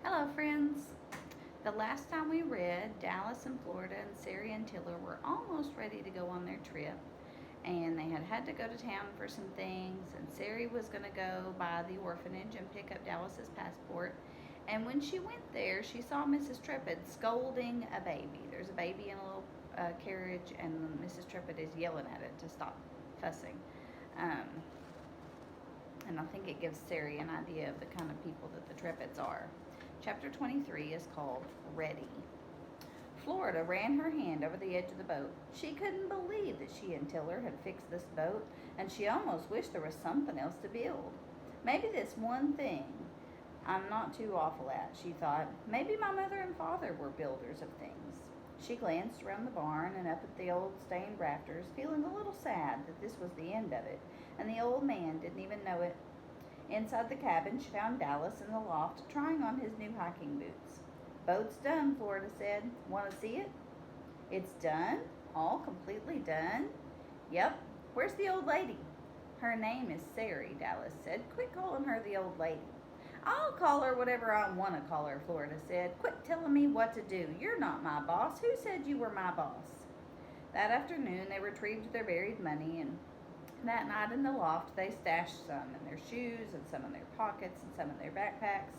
Hello, friends. The last time we read, Dallas and Florida and Sari and Tiller were almost ready to go on their trip. And they had to go to town for some things. And Sari was going to go by the orphanage and pick up Dallas's passport. And when she went there, she saw Mrs. Trepid scolding a baby. There's a baby in a little carriage, and Mrs. Trepid is yelling at it to stop fussing. Um, and I think it gives Sari an idea of the kind of people that the Trepids are. Chapter 23 is called Ready. Florida ran her hand over the edge of the boat. She couldn't believe that she and Tiller had fixed this boat, and she almost wished there was something else to build. Maybe this one thing I'm not too awful at, she thought. Maybe my mother and father were builders of things. She glanced around the barn and up at the old stained rafters, feeling a little sad that this was the end of it, and the old man didn't even know it. Inside the cabin, she found Dallas in the loft trying on his new hiking boots. Boat's done, Florida said. Want to see it? It's done? All completely done? Yep. Where's the old lady? Her name is Sari, Dallas said. Quit calling her the old lady. I'll call her whatever I want to call her, Florida said. Quit telling me what to do. You're not my boss. Who said you were my boss? That afternoon, they retrieved their buried money, and that night in the loft, they stashed some in their shoes and some in their pockets and some in their backpacks.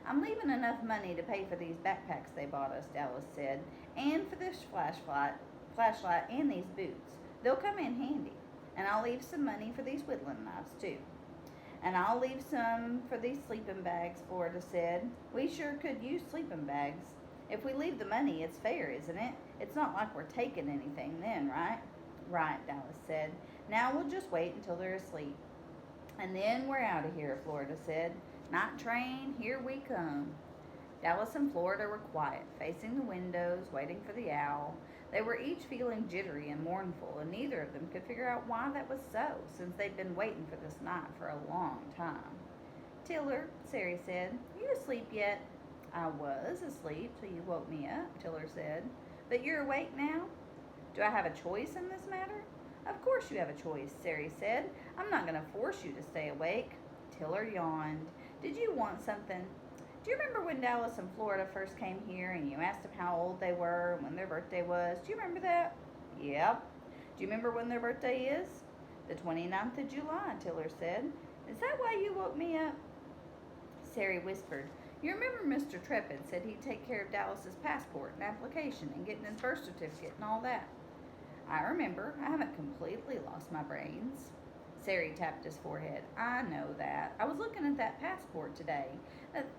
I'm leaving enough money to pay for these backpacks they bought us, Dallas said, and for this flashlight and these boots. They'll come in handy. And I'll leave some money for these whittling knives, too. And I'll leave some for these sleeping bags, Florida said. We sure could use sleeping bags. If we leave the money, it's fair, isn't it? It's not like we're taking anything then, right? Right, Dallas said. Now we'll just wait until they're asleep. And then we're out of here, Florida said. Night train, here we come. Dallas and Florida were quiet, facing the windows, waiting for the owl. They were each feeling jittery and mournful, and neither of them could figure out why that was so, since they'd been waiting for this night for a long time. Tiller, Sari said, you asleep yet? I was asleep till you woke me up, Tiller said. But you're awake now? Do I have a choice in this matter? Of course you have a choice, Sari said. I'm not going to force you to stay awake. Tiller yawned. Did you want something? Do you remember when Dallas and Florida first came here and you asked them how old they were and when their birthday was? Do you remember that? Yep. Do you remember when their birthday is? The 29th of July, Tiller said. Is that why you woke me up? Sari whispered. You remember Mr. Trepid said he'd take care of Dallas's passport and application and getting his birth certificate and all that. I remember. I haven't completely lost my brains. Sari tapped his forehead. I know that. I was looking at that passport today. But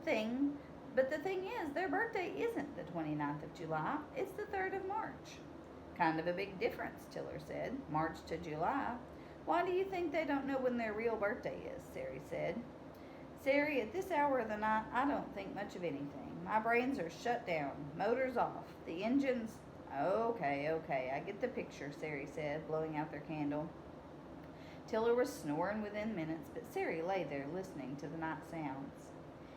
the thing is, their birthday isn't the 29th of July. It's the 3rd of March. Kind of a big difference, Tiller said. March to July. Why do you think they don't know when their real birthday is? Sari said. Sari, at this hour of the night, I don't think much of anything. My brains are shut down. Motors off. The engines... Okay, I get the picture, Sari said, blowing out their candle. Tiller was snoring within minutes, but Sari lay there listening to the night sounds.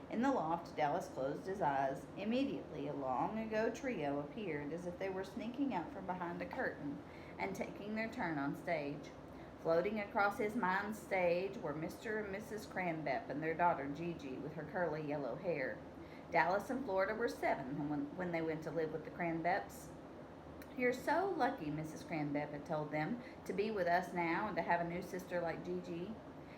In the loft, Dallas closed his eyes. Immediately, a long-ago trio appeared as if they were sneaking out from behind a curtain and taking their turn on stage. Floating across his mind's stage were Mr. and Mrs. Cranbep and their daughter Gigi with her curly yellow hair. Dallas and Florida were 7 when they went to live with the Cranbeps. You're so lucky, Mrs. Cranbep had told them, to be with us now and to have a new sister like Gigi.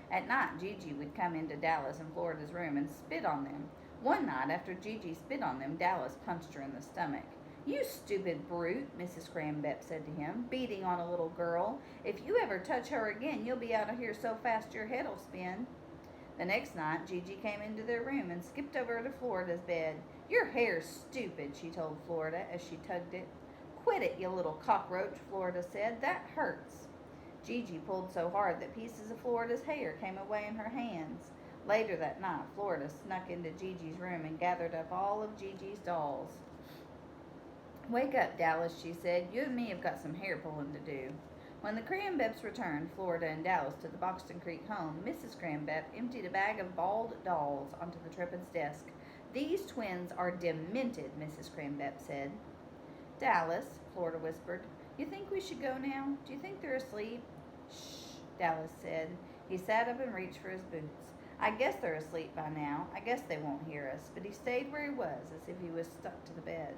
At night, Gigi would come into Dallas and Florida's room and spit on them. One night, after Gigi spit on them, Dallas punched her in the stomach. You stupid brute, Mrs. Cranbep said to him, beating on a little girl. If you ever touch her again, you'll be out of here so fast your head'll spin. The next night, Gigi came into their room and skipped over to Florida's bed. Your hair's stupid, she told Florida as she tugged it. Quit it, you little cockroach, Florida said. That hurts. Gigi pulled so hard that pieces of Florida's hair came away in her hands. Later that night, Florida snuck into Gigi's room and gathered up all of Gigi's dolls. Wake up, Dallas, she said. You and me have got some hair pulling to do. When the Cranbeps returned, Florida and Dallas, to the Boxton Creek home, Mrs. Cranbep emptied a bag of bald dolls onto the Trepid's desk. These twins are demented, Mrs. Cranbep said. Dallas, Florida whispered, you think we should go now? Do you think they're asleep? Shh, Dallas said. He sat up and reached for his boots. I guess they're asleep by now. I guess they won't hear us. But he stayed where he was, as if he was stuck to the bed.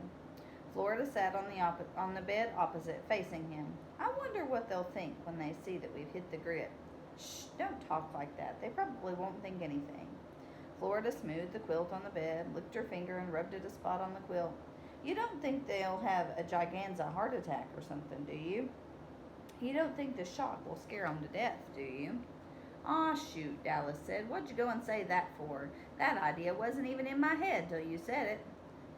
Florida sat on the bed opposite, facing him. I wonder what they'll think when they see that we've hit the grit. Shh, don't talk like that. They probably won't think anything. Florida smoothed the quilt on the bed, licked her finger, and rubbed at a spot on the quilt. You don't think they'll have a giganza heart attack or something, do you? You don't think the shock will scare 'em to death, do you? Aw, shoot, Dallas said. What'd you go and say that for? That idea wasn't even in my head till you said it.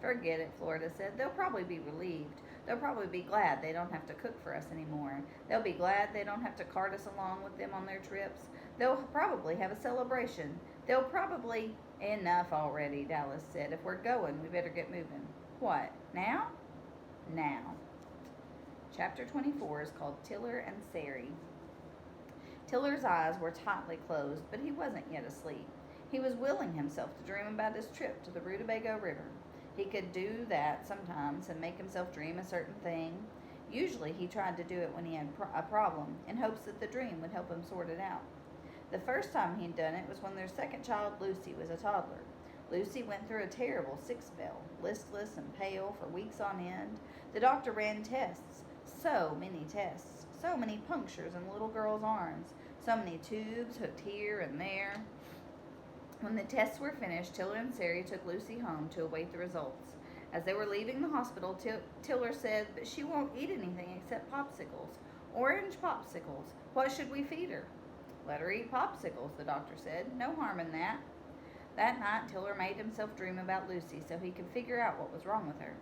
Forget it, Florida said. They'll probably be relieved. They'll probably be glad they don't have to cook for us anymore. They'll be glad they don't have to cart us along with them on their trips. They'll probably have a celebration. They'll probably... Enough already, Dallas said. If we're going, we better get moving. What, now? Now. Chapter 24 is called Tiller and Sari. Tiller's eyes were tightly closed, but he wasn't yet asleep. He was willing himself to dream about his trip to the Rutabaga River. He could do that sometimes and make himself dream a certain thing. Usually he tried to do it when he had a problem, in hopes that the dream would help him sort it out. The first time he'd done it was when their second child, Lucy, was a toddler. Lucy went through a terrible sick spell, listless and pale for weeks on end. The doctor ran tests, so many tests, so many punctures in the little girl's arms, so many tubes hooked here and there. When the tests were finished, Tiller and Sari took Lucy home to await the results. As they were leaving the hospital, Tiller said, "But she won't eat anything except popsicles. Orange popsicles. What should we feed her?" "Let her eat popsicles," the doctor said. "No harm in that." That night, Tiller made himself dream about Lucy so he could figure out what was wrong with her.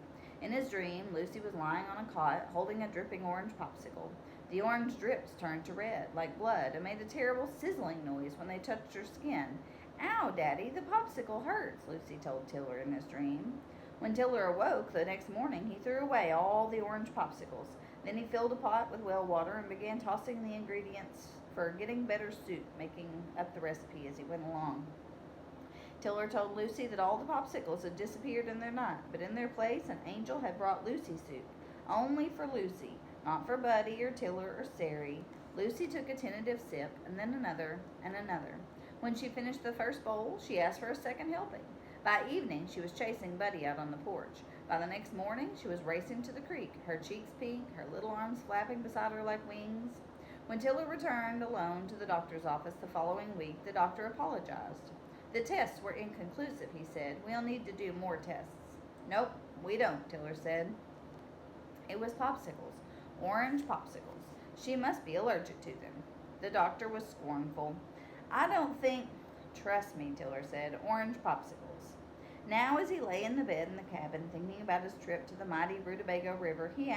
In his dream, Lucy was lying on a cot, holding a dripping orange popsicle. The orange drips turned to red, like blood, and made a terrible sizzling noise when they touched her skin. "Ow, Daddy, the popsicle hurts," Lucy told Tiller in his dream. When Tiller awoke the next morning, he threw away all the orange popsicles. Then he filled a pot with well water and began tossing the ingredients for getting better soup, making up the recipe as he went along. Tiller told Lucy that all the popsicles had disappeared in their night, but in their place an angel had brought Lucy soup. Only for Lucy, not for Buddy or Tiller or Sari. Lucy took a tentative sip, and then another, and another. When she finished the first bowl, she asked for a second helping. By evening, she was chasing Buddy out on the porch. By the next morning, she was racing to the creek, her cheeks pink, her little arms flapping beside her like wings. When Tiller returned alone to the doctor's office the following week, the doctor apologized. "The tests were inconclusive," he said. "We'll need to do more tests." "Nope, we don't," Tiller said. It was popsicles, orange popsicles. She must be allergic to them. The doctor was scornful. "I don't think..." "Trust me," Tiller said. "Orange popsicles." Now, as he lay in the bed in the cabin, thinking about his trip to the mighty Rutabaga River, he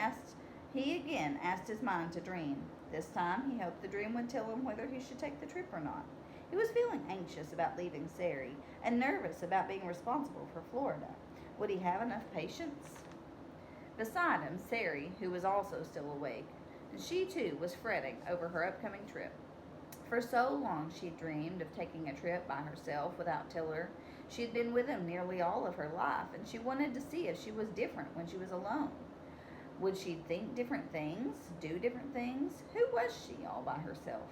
again asked his mind to dream. This time, he hoped the dream would tell him whether he should take the trip or not. He was feeling anxious about leaving Sari and nervous about being responsible for Florida. Would he have enough patience? Beside him, Sari, who was also still awake, and she too was fretting over her upcoming trip. For so long she'd dreamed of taking a trip by herself without Tiller. She'd been with him nearly all of her life, and she wanted to see if she was different when she was alone. Would she think different things, do different things? Who was she all by herself?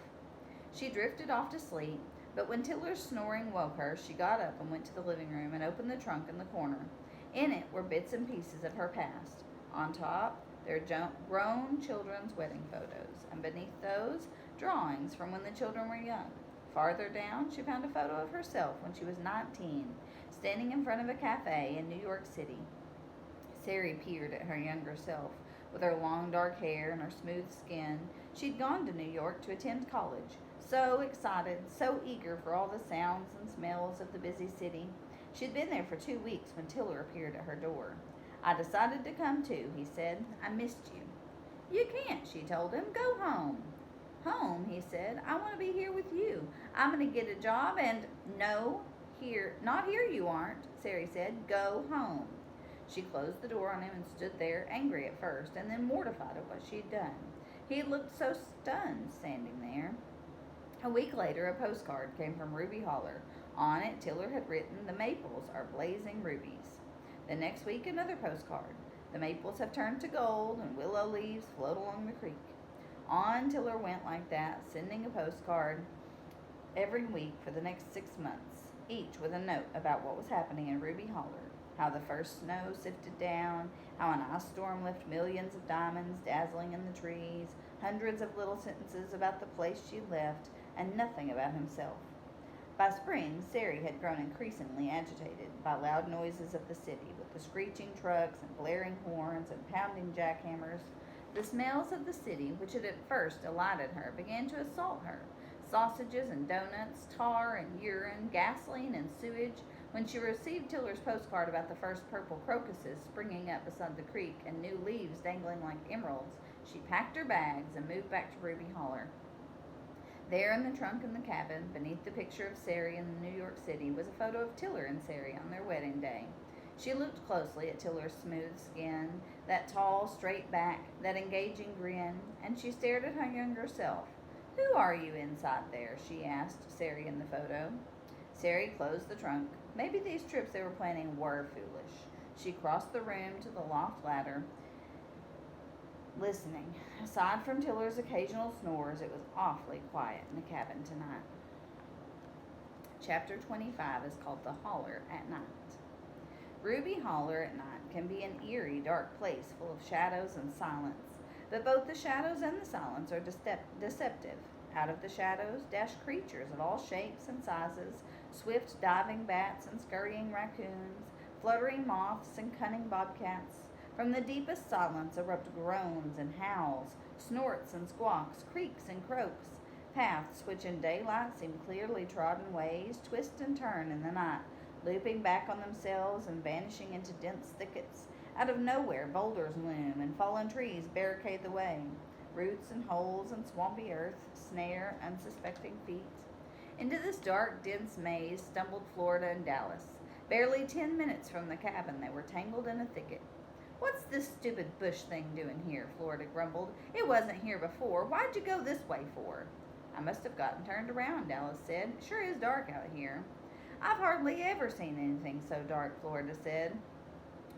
She drifted off to sleep, but when Tiller's snoring woke her, she got up and went to the living room and opened the trunk in the corner. In it were bits and pieces of her past. On top, there were grown children's wedding photos, and beneath those, drawings from when the children were young. Farther down, she found a photo of herself when she was 19, standing in front of a cafe in New York City. Sari peered at her younger self. With her long dark hair and her smooth skin, she'd gone to New York to attend college. So excited, so eager for all the sounds and smells of the busy city. She'd been there for 2 weeks when Tiller appeared at her door. "I decided to come too," he said. "I missed you." "You can't," she told him. "Go home." "Home," he said. "I want to be here with you. I'm going to get a job and..." "No, not here you aren't," Sari said. "Go home." She closed the door on him and stood there, angry at first, and then mortified at what she'd done. He looked so stunned standing there. A week later, a postcard came from Ruby Holler. On it, Tiller had written, "The maples are blazing rubies." The next week, another postcard. "The maples have turned to gold, and willow leaves float along the creek." On Tiller went like that, sending a postcard every week for the next 6 months, each with a note about what was happening in Ruby Holler, how the first snow sifted down, how an ice storm left millions of diamonds dazzling in the trees, hundreds of little sentences about the place she'd left, and nothing about himself. By spring, Sari had grown increasingly agitated by loud noises of the city, with the screeching trucks and blaring horns and pounding jackhammers. The smells of the city, which had at first delighted her, began to assault her. Sausages and donuts, tar and urine, gasoline and sewage. When she received Tiller's postcard about the first purple crocuses springing up beside the creek and new leaves dangling like emeralds, she packed her bags and moved back to Ruby Holler. There in the trunk in the cabin, beneath the picture of Sari in New York City, was a photo of Tiller and Sari on their wedding day. She looked closely at Tiller's smooth skin, that tall, straight back, that engaging grin, and she stared at her younger self. "Who are you inside there?" she asked Sari in the photo. Sari closed the trunk. Maybe these trips they were planning were foolish. She crossed the room to the loft ladder, listening. Aside from Tiller's occasional snores, it was awfully quiet in the cabin tonight. Chapter 25 is called The Holler at Night. Ruby Holler at night can be an eerie, dark place full of shadows and silence, but both the shadows and the silence are deceptive. Out of the shadows dash creatures of all shapes and sizes, swift diving bats and scurrying raccoons, fluttering moths and cunning bobcats. From the deepest silence erupt groans and howls, snorts and squawks, creaks and croaks. Paths which in daylight seem clearly trodden ways twist and turn in the night, looping back on themselves and vanishing into dense thickets. Out of nowhere, boulders loom and fallen trees barricade the way. Roots and holes and swampy earth snare unsuspecting feet. Into this dark, dense maze stumbled Florida and Dallas. Barely 10 minutes from the cabin, they were tangled in a thicket. "What's this stupid bush thing doing here?" Florida grumbled. "It wasn't here before. Why'd you go this way for?" "I must have gotten turned around," Dallas said. "It sure is dark out here." "I've hardly ever seen anything so dark," Florida said.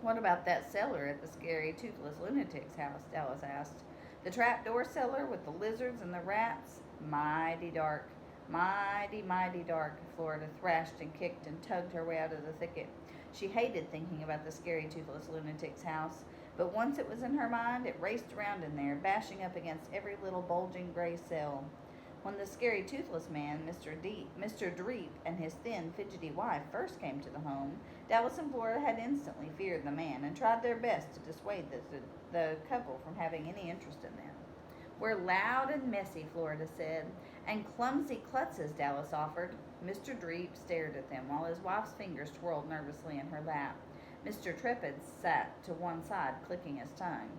"What about that cellar at the scary, toothless lunatic's house?" Dallas asked. "The trapdoor cellar with the lizards and the rats?" "Mighty dark. Mighty, mighty dark." Florida thrashed and kicked and tugged her way out of the thicket. She hated thinking about the scary, toothless lunatic's house, but once it was in her mind, it raced around in there, bashing up against every little bulging gray cell. When the scary, toothless man, Mr. Dreep, and his thin, fidgety wife first came to the home, Dallas and Florida had instantly feared the man and tried their best to dissuade the couple from having any interest in them. "We're loud and messy," Florida said. "And clumsy klutzes," Dallas offered. Mr. Dreep stared at them while his wife's fingers twirled nervously in her lap. Mr. Trepid sat to one side, clicking his tongue.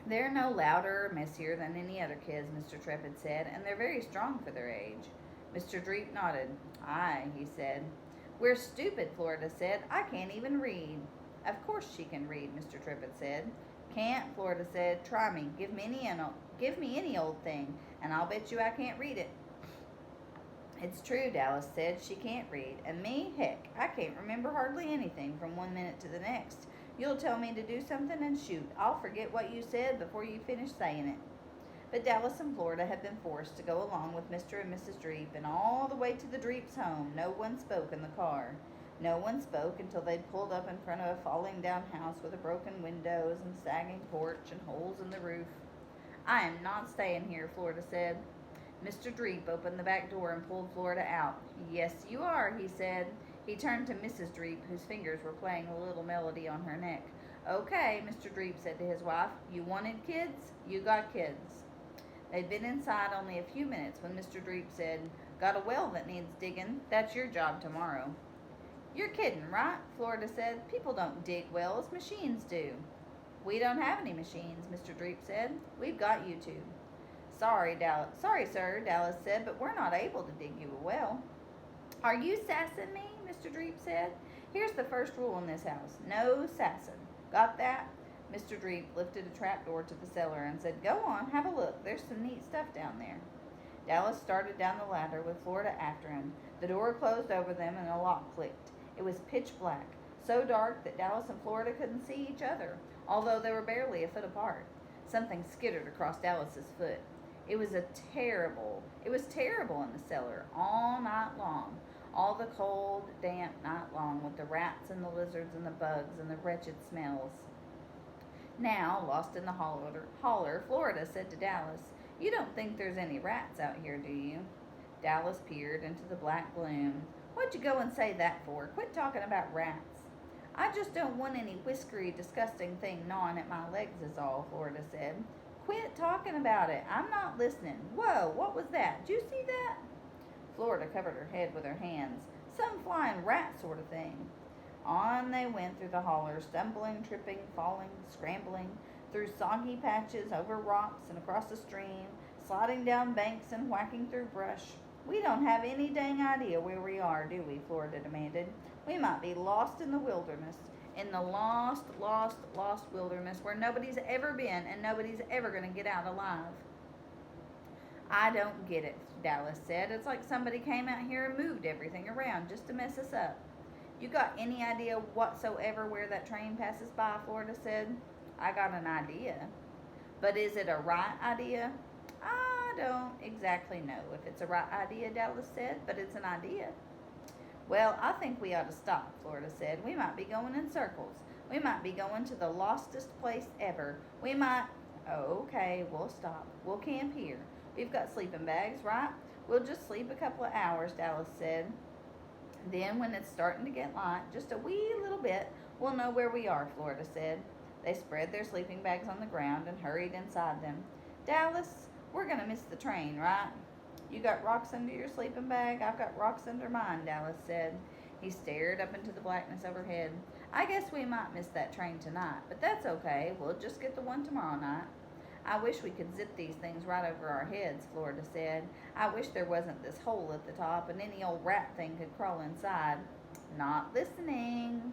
"They're no louder or messier than any other kids," Mr. Trepid said, "and they're very strong for their age." Mr. Dreep nodded. "Aye," he said. "We're stupid," Florida said. "I can't even read." "Of course she can read," Mr. Trepid said. "Can't," Florida said. "Try me. Give me any old thing, and I'll bet you I can't read it." "It's true," Dallas said. "She can't read. And me, heck, I can't remember hardly anything from one minute to the next. You'll tell me to do something and shoot, I'll forget what you said before you finish saying it." But Dallas and Florida had been forced to go along with Mr. and Mrs. Dreep, and all the way to the Dreeps' home no one spoke in the car. No one spoke until they'd pulled up in front of a falling down house with broken windows and sagging porch and holes in the roof. "I am not staying here," Florida said. Mr. Dreep opened the back door and pulled Florida out. "Yes, you are," he said. He turned to Mrs. Dreep, whose fingers were playing a little melody on her neck. "Okay," Mr. Dreep said to his wife. "You wanted kids? You got kids." They'd been inside only a few minutes when Mr. Dreep said, "Got a well that needs digging. That's your job tomorrow." "You're kidding, right?" Florida said. "People don't dig wells. Machines do." "We don't have any machines," Mr. Dreep said. "We've got you two." Sorry, sir," Dallas said, "but we're not able to dig you a well." "Are you sassing me?" Mr. Dreep said. "Here's the first rule in this house. No sassing. Got that?" Mr. Dreep lifted a trapdoor to the cellar and said, "Go on, have a look. There's some neat stuff down there." Dallas started down the ladder with Florida after him. The door closed over them and a lock clicked. It was pitch black, so dark that Dallas and Florida couldn't see each other, although they were barely a foot apart. Something skittered across Dallas's foot. It was terrible in the cellar all night long. All the cold, damp night long, with the rats and the lizards and the bugs and the wretched smells. Now, lost in the holler, Florida said to Dallas, "You don't think there's any rats out here, do you?" Dallas peered into the black gloom. "What'd you go and say that for? Quit talking about rats." "I just don't want any whiskery, disgusting thing gnawing at my legs, is all," Florida said. "Quit talking about it. I'm not listening. Whoa, what was that? Did you see that?" Florida covered her head with her hands. "Some flying rat sort of thing." On they went through the holler, stumbling, tripping, falling, scrambling, through soggy patches, over rocks and across the stream, sliding down banks and whacking through brush. "We don't have any dang idea where we are, do we?" Florida demanded. "We might be lost in the wilderness, in the lost, lost, lost wilderness where nobody's ever been and nobody's ever going to get out alive." "I don't get it," Dallas said. "It's like somebody came out here and moved everything around just to mess us up." "You got any idea whatsoever where that train passes by?" Florida said. "I got an idea." "But is it a right idea?" "I don't exactly know if it's a right idea," Dallas said, "but it's an idea." "Well, I think we ought to stop," Florida said. "We might be going in circles. We might be going to the lostest place ever. We might—" "Oh, okay, we'll stop. We'll camp here. We've got sleeping bags, right? We'll just sleep a couple of hours," Dallas said. "Then, when it's starting to get light, just a wee little bit, we'll know where we are," Florida said. They spread their sleeping bags on the ground and hurried inside them. "Dallas, we're going to miss the train, right?" "You got rocks under your sleeping bag? I've got rocks under mine," Dallas said. He stared up into the blackness overhead. "I guess we might miss that train tonight, but that's okay. We'll just get the one tomorrow night." "I wish we could zip these things right over our heads," Florida said. "I wish there wasn't this hole at the top and any old rat thing could crawl inside." "Not listening."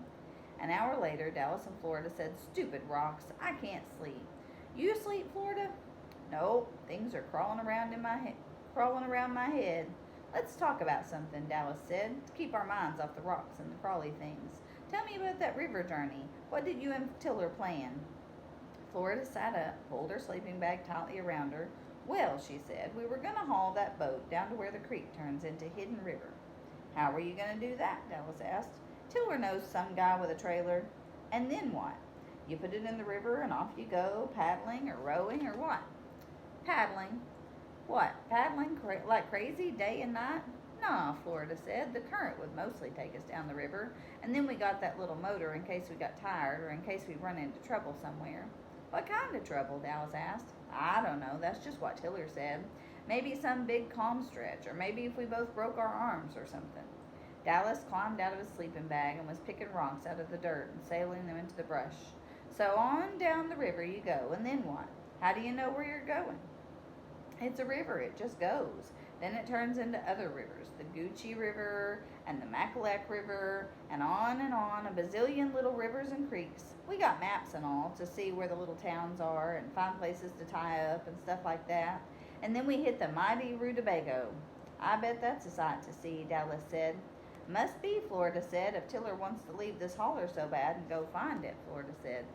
An hour later, Dallas and Florida said, "Stupid rocks. I can't sleep." "You asleep, Florida?" "Nope. Things are crawling around my head." "Let's talk about something," Dallas said, "to keep our minds off the rocks and the crawly things. Tell me about that river journey. What did you and Tiller plan?" Florida sat up, pulled her sleeping bag tightly around her. "Well," she said, "we were going to haul that boat down to where the creek turns into Hidden River." "How were you going to do that?" Dallas asked. "Tiller knows some guy with a trailer." "And then what?" "You put it in the river and off you go, paddling or rowing or what?" "Paddling." "What, paddling like crazy day and night?" "Nah," Florida said. "The current would mostly take us down the river, and then we got that little motor in case we got tired or in case we run into trouble somewhere." "What kind of trouble?" Dallas asked. "I don't know. That's just what Tiller said. Maybe some big calm stretch, or maybe if we both broke our arms or something." Dallas climbed out of his sleeping bag and was picking rocks out of the dirt and sailing them into the brush. "So on down the river you go, and then what? How do you know where you're going?" "It's a river. It just goes. Then it turns into other rivers, the Gucci River and the Mackalac River, and on, a bazillion little rivers and creeks. We got maps and all to see where the little towns are and find places to tie up and stuff like that. And then we hit the mighty Rutabago." "I bet that's a sight to see," Dallas said. "Must be," Florida said, "if Tiller wants to leave this holler so bad and go find it," Florida said.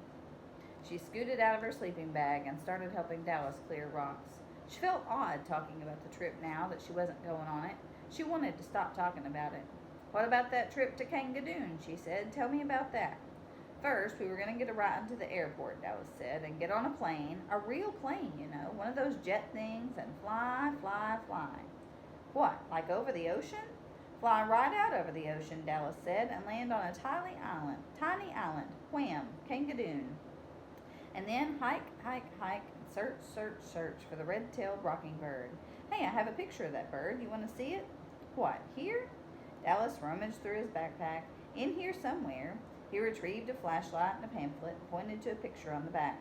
She scooted out of her sleeping bag and started helping Dallas clear rocks. She felt odd talking about the trip now that she wasn't going on it. She wanted to stop talking about it. "What about that trip to Kangadoon?" she said. "Tell me about that." "First, we were going to get a ride to the airport," Dallas said, "and get on a plane, a real plane, you know, one of those jet things, and fly, fly, fly." "What, like over the ocean?" "Fly right out over the ocean," Dallas said, "and land on a tiny island, wham, Kangadoon. And then hike, and search for the red-tailed rockingbird. Hey, I have a picture of that bird. You want to see it?" "What, here?" Dallas rummaged through his backpack. "In here somewhere." He retrieved a flashlight and a pamphlet and pointed to a picture on the back.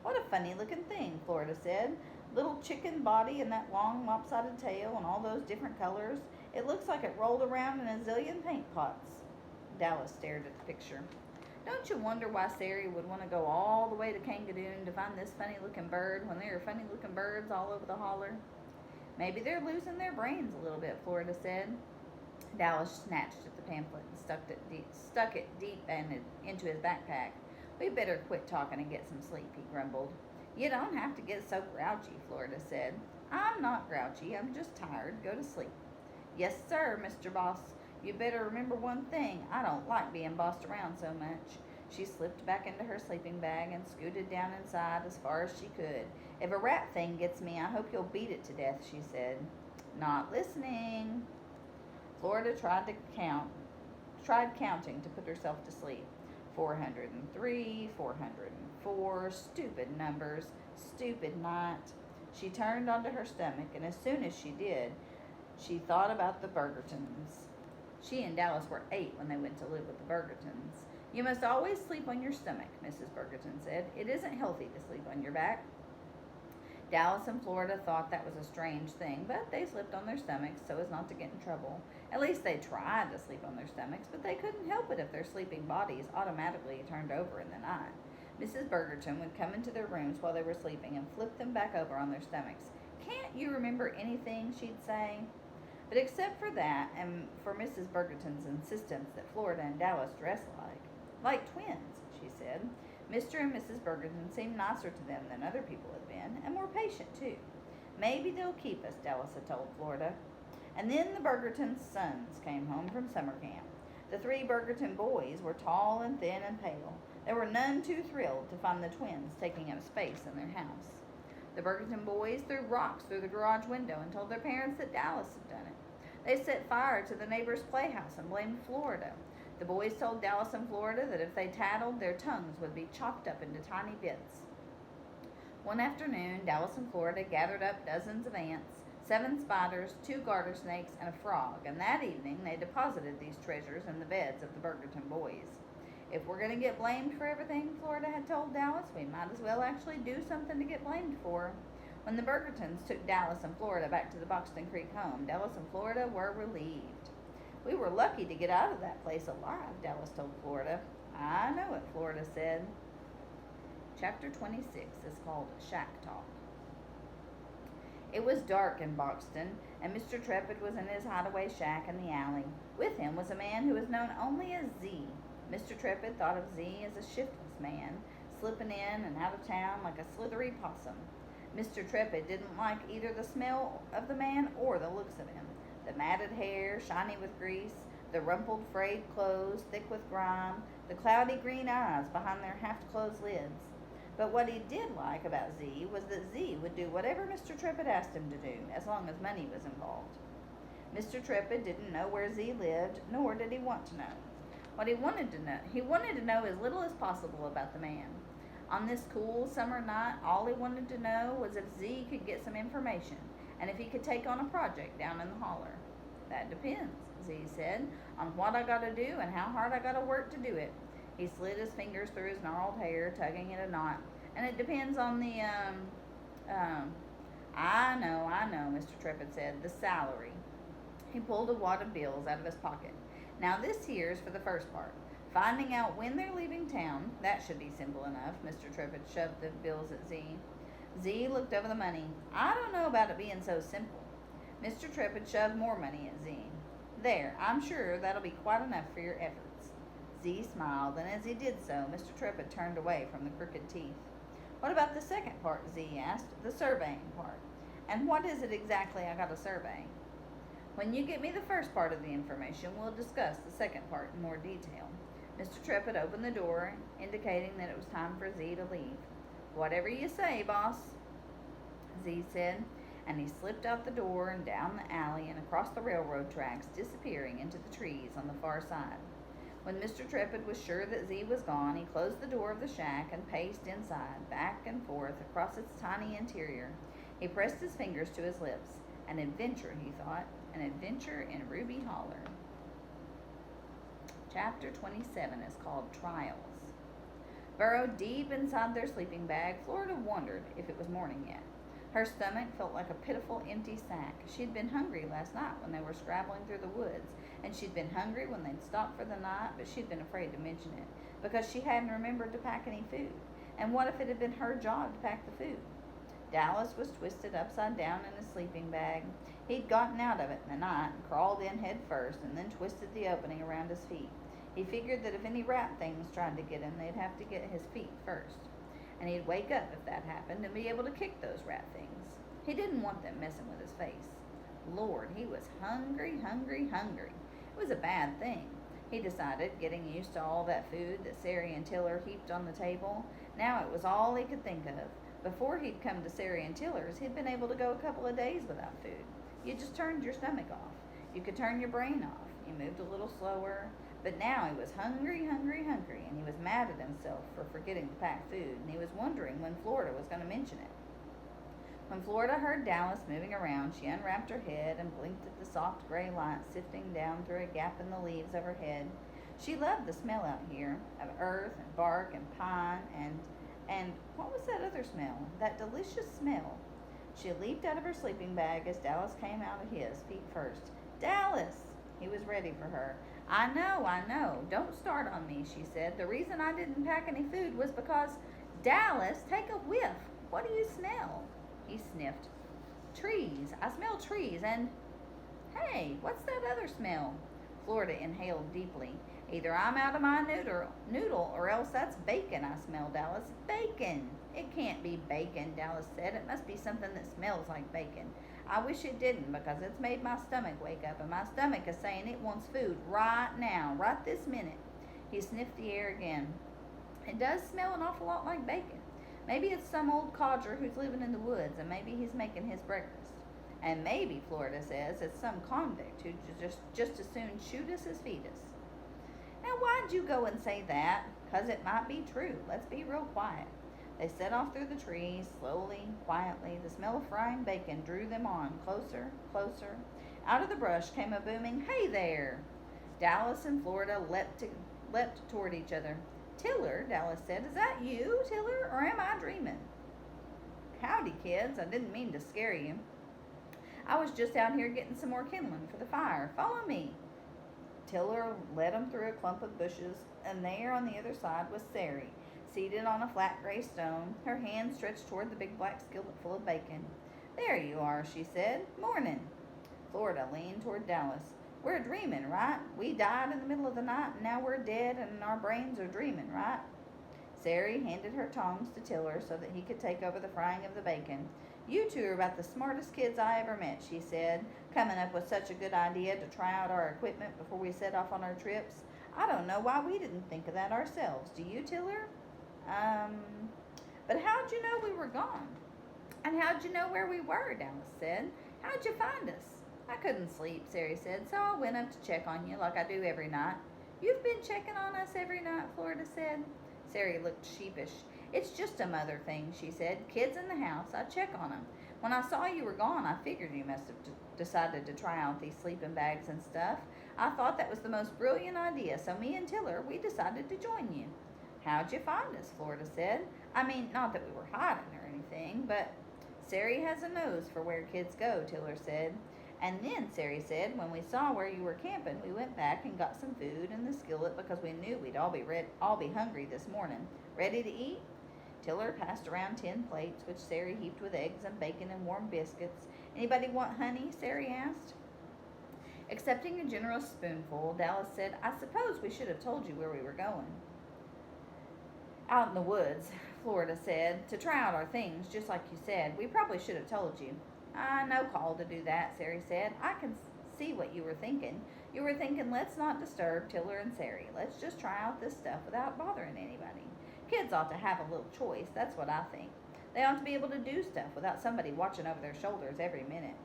"What a funny-looking thing," Florida said. "Little chicken body and that long lopsided tail and all those different colors. It looks like it rolled around in a zillion paint pots." Dallas stared at the picture. "Don't you wonder why Sari would want to go all the way to Kangadoon to find this funny-looking bird when there are funny-looking birds all over the holler?" "Maybe they're losing their brains a little bit," Florida said. Dallas snatched at the pamphlet and stuck it deep into his backpack. "We better quit talking and get some sleep," he grumbled. "You don't have to get so grouchy," Florida said. I'm not grouchy. I'm just tired. Go to sleep. Yes, sir, Mr. Boss. You better remember one thing. I don't like being bossed around so much. She slipped back into her sleeping bag and scooted down inside as far as she could. If a rat thing gets me, I hope you'll beat it to death, she said. Not listening. Florida tried counting to put herself to sleep. 403, 404, stupid numbers, stupid night. She turned onto her stomach, and as soon as she did, she thought about the Burgertons. She and Dallas were 8 when they went to live with the Burgertons. You must always sleep on your stomach, Mrs. Burgerton said. It isn't healthy to sleep on your back. Dallas and Florida thought that was a strange thing, but they slept on their stomachs so as not to get in trouble. At least they tried to sleep on their stomachs, but they couldn't help it if their sleeping bodies automatically turned over in the night. Mrs. Burgerton would come into their rooms while they were sleeping and flip them back over on their stomachs. Can't you remember anything, she'd say? But except for that, and for Mrs. Burgerton's insistence that Florida and Dallas dress like twins, she said, Mr. and Mrs. Burgerton seemed nicer to them than other people had been, and more patient, too. Maybe they'll keep us, Dallas had told Florida. And then the Burgerton's sons came home from summer camp. The 3 Burgerton boys were tall and thin and pale. They were none too thrilled to find the twins taking up space in their house. The Burgerton boys threw rocks through the garage window and told their parents that Dallas had done it. They set fire to the neighbor's playhouse and blamed Florida. The boys told Dallas and Florida that if they tattled, their tongues would be chopped up into tiny bits. One afternoon, Dallas and Florida gathered up dozens of ants, 7 spiders, 2 garter snakes, and a frog, and that evening they deposited these treasures in the beds of the Burgerton boys. If we're going to get blamed for everything, Florida had told Dallas, we might as well actually do something to get blamed for. When the Burgertons took Dallas and Florida back to the Boxton Creek home, Dallas and Florida were relieved. We were lucky to get out of that place alive, Dallas told Florida. I know it, Florida said. Chapter 26 is called Shack Talk. It was dark in Boxton, and Mr. Trepid was in his hideaway shack in the alley. With him was a man who was known only as Z. Mr. Trepid thought of Z as a shiftless man, slipping in and out of town like a slithery possum. Mr. Trepid didn't like either the smell of the man or the looks of him. The matted hair, shiny with grease, the rumpled frayed clothes, thick with grime, the cloudy green eyes behind their half-closed lids. But what he did like about Z was that Z would do whatever Mr. Trepid asked him to do, as long as money was involved. Mr. Trepid didn't know where Z lived, nor did he want to know. What he wanted to know as little as possible about the man. On this cool summer night, all he wanted to know was if Z could get some information, and if he could take on a project down in the holler. That depends, Z said, on what I gotta do and how hard I gotta work to do it. He slid his fingers through his gnarled hair, tugging at a knot. And it depends on the, I know, Mr. Trepid said, the salary. He pulled a wad of bills out of his pocket. Now this here's for the first part. Finding out when they're leaving town, that should be simple enough. Mr. Trepid shoved the bills at Z. Z looked over the money. I don't know about it being so simple. Mr. Trepid shoved more money at Z. There, I'm sure that'll be quite enough for your efforts. Z smiled, and as he did so, Mr. Trepid turned away from the crooked teeth. What about the second part, Z asked, the surveying part? And what is it exactly I got to survey? When you get me the first part of the information, we'll discuss the second part in more detail. Mr. Trepid opened the door, indicating that it was time for Z to leave. Whatever you say, boss, Z said, and he slipped out the door and down the alley and across the railroad tracks, disappearing into the trees on the far side. When Mr. Trepid was sure that Z was gone, he closed the door of the shack and paced inside, back and forth across its tiny interior. He pressed his fingers to his lips. An adventure, he thought, an adventure in Ruby Holler. Chapter 27 is called Trials. Burrowed deep inside their sleeping bag, Florida wondered if it was morning yet. Her stomach felt like a pitiful empty sack. She'd been hungry last night when they were scrabbling through the woods, and she'd been hungry when they'd stopped for the night, but she'd been afraid to mention it, because she hadn't remembered to pack any food. And what if it had been her job to pack the food? Dallas was twisted upside down in his sleeping bag. He'd gotten out of it in the night and crawled in head first, and then twisted the opening around his feet. He figured that if any rat things tried to get him, they'd have to get his feet first. And he'd wake up if that happened and be able to kick those rat things. He didn't want them messing with his face. Lord, he was hungry, hungry, hungry. It was a bad thing. He decided, getting used to all that food that Sari and Tiller heaped on the table. Now it was all he could think of. Before he'd come to Sari and Tiller's, he'd been able to go a couple of days without food. You just turned your stomach off. You could turn your brain off. You moved a little slower. But now he was hungry, hungry, hungry, and he was mad at himself for forgetting to pack food, and he was wondering when Florida was going to mention it. When Florida heard Dallas moving around, she unwrapped her head and blinked at the soft gray light sifting down through a gap in the leaves of her head. She loved the smell out here of earth and bark and pine and what was that other smell? That delicious smell. She leaped out of her sleeping bag as Dallas came out of his, feet first. Dallas! He was ready for her. I know. Don't start on me, she said. The reason I didn't pack any food was because, Dallas, take a whiff. What do you smell? He sniffed. Trees. I smell trees and, hey, what's that other smell? Florida inhaled deeply. Either I'm out of my noodle or else that's bacon I smell, Dallas. Bacon. It can't be bacon, Dallas said. It must be something that smells like bacon. I wish it didn't because it's made my stomach wake up and my stomach is saying it wants food right now, right this minute. He sniffed the air again. It does smell an awful lot like bacon. Maybe it's some old codger who's living in the woods and maybe he's making his breakfast. And maybe, Florida says, it's some convict who just as soon shoot us as feed us. Now, why'd you go and say that? 'Cause it might be true. Let's be real quiet. They set off through the trees, slowly, quietly. The smell of frying bacon drew them on, closer, closer. Out of the brush came a booming, "Hey there!" Dallas and Florida leapt toward each other. Tiller, Dallas said, "Is that you, Tiller, or am I dreaming?" "Howdy, kids. I didn't mean to scare you. I was just out here getting some more kindling for the fire. Follow me." Tiller led him through a clump of bushes, and there on the other side was Sari, seated on a flat gray stone, her hand stretched toward the big black skillet full of bacon. "There you are," she said. "Morning." Florida leaned toward Dallas. "We're dreaming, right? We died in the middle of the night, and now we're dead, and our brains are dreaming, right?" Sari handed her tongs to Tiller so that he could take over the frying of the bacon. "You two are about the smartest kids I ever met," she said, "coming up with such a good idea to try out our equipment before we set off on our trips. I don't know why we didn't think of that ourselves. Do you, Tiller?" But how'd you know we were gone?" "And how'd you know where we were?" Dallas said. "How'd you find us?" "I couldn't sleep," Sari said, "so I went up to check on you like I do every night." "You've been checking on us every night?" Florida said. Sari looked sheepish. "It's just a mother thing," she said. "Kids in the house, I check on them. When I saw you were gone, I figured you must have decided to try out these sleeping bags and stuff. I thought that was the most brilliant idea, so me and Tiller, we decided to join you." "How'd you find us?" Florida said. "I mean, not that we were hiding or anything, but—" "Sari has a nose for where kids go," Tiller said. "And then," Sari said, "when we saw where you were camping, we went back and got some food in the skillet because we knew we'd all be hungry this morning. Ready to eat?" Tiller passed around 10 plates, which Sari heaped with eggs and bacon and warm biscuits. "Anybody want honey?" Sari asked. Accepting a generous spoonful, Dallas said, "I suppose we should have told you where we were going." "Out in the woods," Florida said, "to try out our things, just like you said. We probably should have told you." "No call to do that," Sari said. "I can see what you were thinking. You were thinking, let's not disturb Tiller and Sari. Let's just try out this stuff without bothering anybody. Kids ought to have a little choice, that's what I think. They ought to be able to do stuff without somebody watching over their shoulders every minute."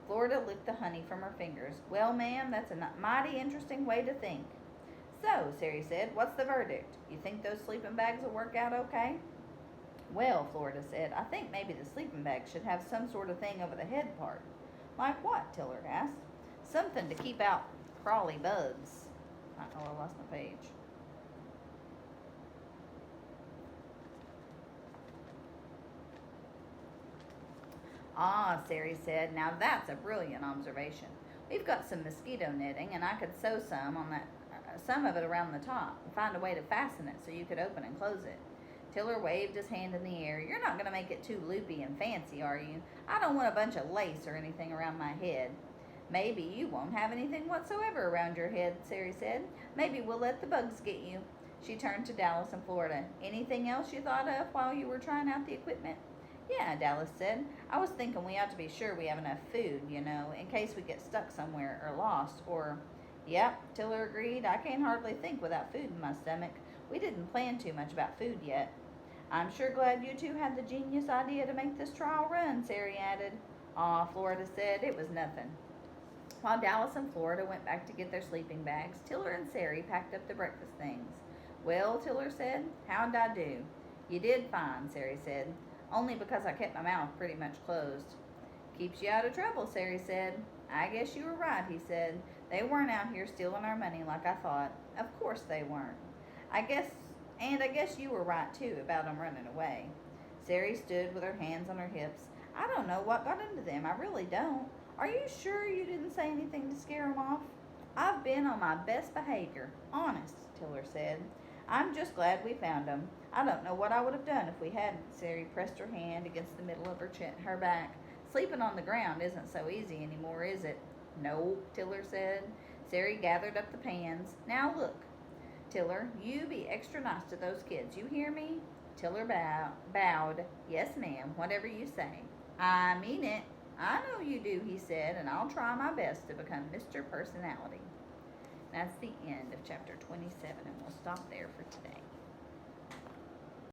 Florida licked the honey from her fingers. "Well, ma'am, that's a mighty interesting way to think." "So," Sari said, "what's the verdict? You think those sleeping bags will work out okay?" "Well," Florida said, "I think maybe the sleeping bag should have some sort of thing over the head part." "Like what?" Tiller asked. "Something to keep out crawly bugs." Oh, I lost my page. "Ah," Sari said, "now that's a brilliant observation. We've got some mosquito netting, and I could sew some of it around the top, and find a way to fasten it so you could open and close it." Tiller waved his hand in the air. "You're not going to make it too loopy and fancy, are you? I don't want a bunch of lace or anything around my head." "Maybe you won't have anything whatsoever around your head," Sari said. "Maybe we'll let the bugs get you." She turned to Dallas and Florida. "Anything else you thought of while you were trying out the equipment?" Yeah, Dallas said. I was thinking we ought to be sure we have enough food, in case we get stuck somewhere or lost. Yep, Tiller agreed. I can't hardly think without food in my stomach. We didn't plan too much about food yet. I'm sure glad you two had the genius idea to make this trial run, Sari added. Aw, Florida said. It was nothing. While Dallas and Florida went back to get their sleeping bags, Tiller and Sari packed up the breakfast things. Well, Tiller said, how'd I do? You did fine, Sari said. Only because I kept my mouth pretty much closed. Keeps you out of trouble, Sari said. I guess you were right, he said. They weren't out here stealing our money like I thought. Of course they weren't. I guess you were right too about them running away. Sari stood with her hands on her hips. I don't know what got into them. I really don't. Are you sure you didn't say anything to scare them off? I've been on my best behavior. Honest, Tiller said. I'm just glad we found them. I don't know what I would have done if we hadn't. Sari pressed her hand against the middle of her back. Sleeping on the ground isn't so easy anymore, is it? No, Tiller said. Sari gathered up the pans. Now look, Tiller, you be extra nice to those kids. You hear me? Tiller bowed. Yes, ma'am, whatever you say. I mean it. I know you do, he said, and I'll try my best to become Mr. Personality. That's the end of chapter 27, and we'll stop there for today.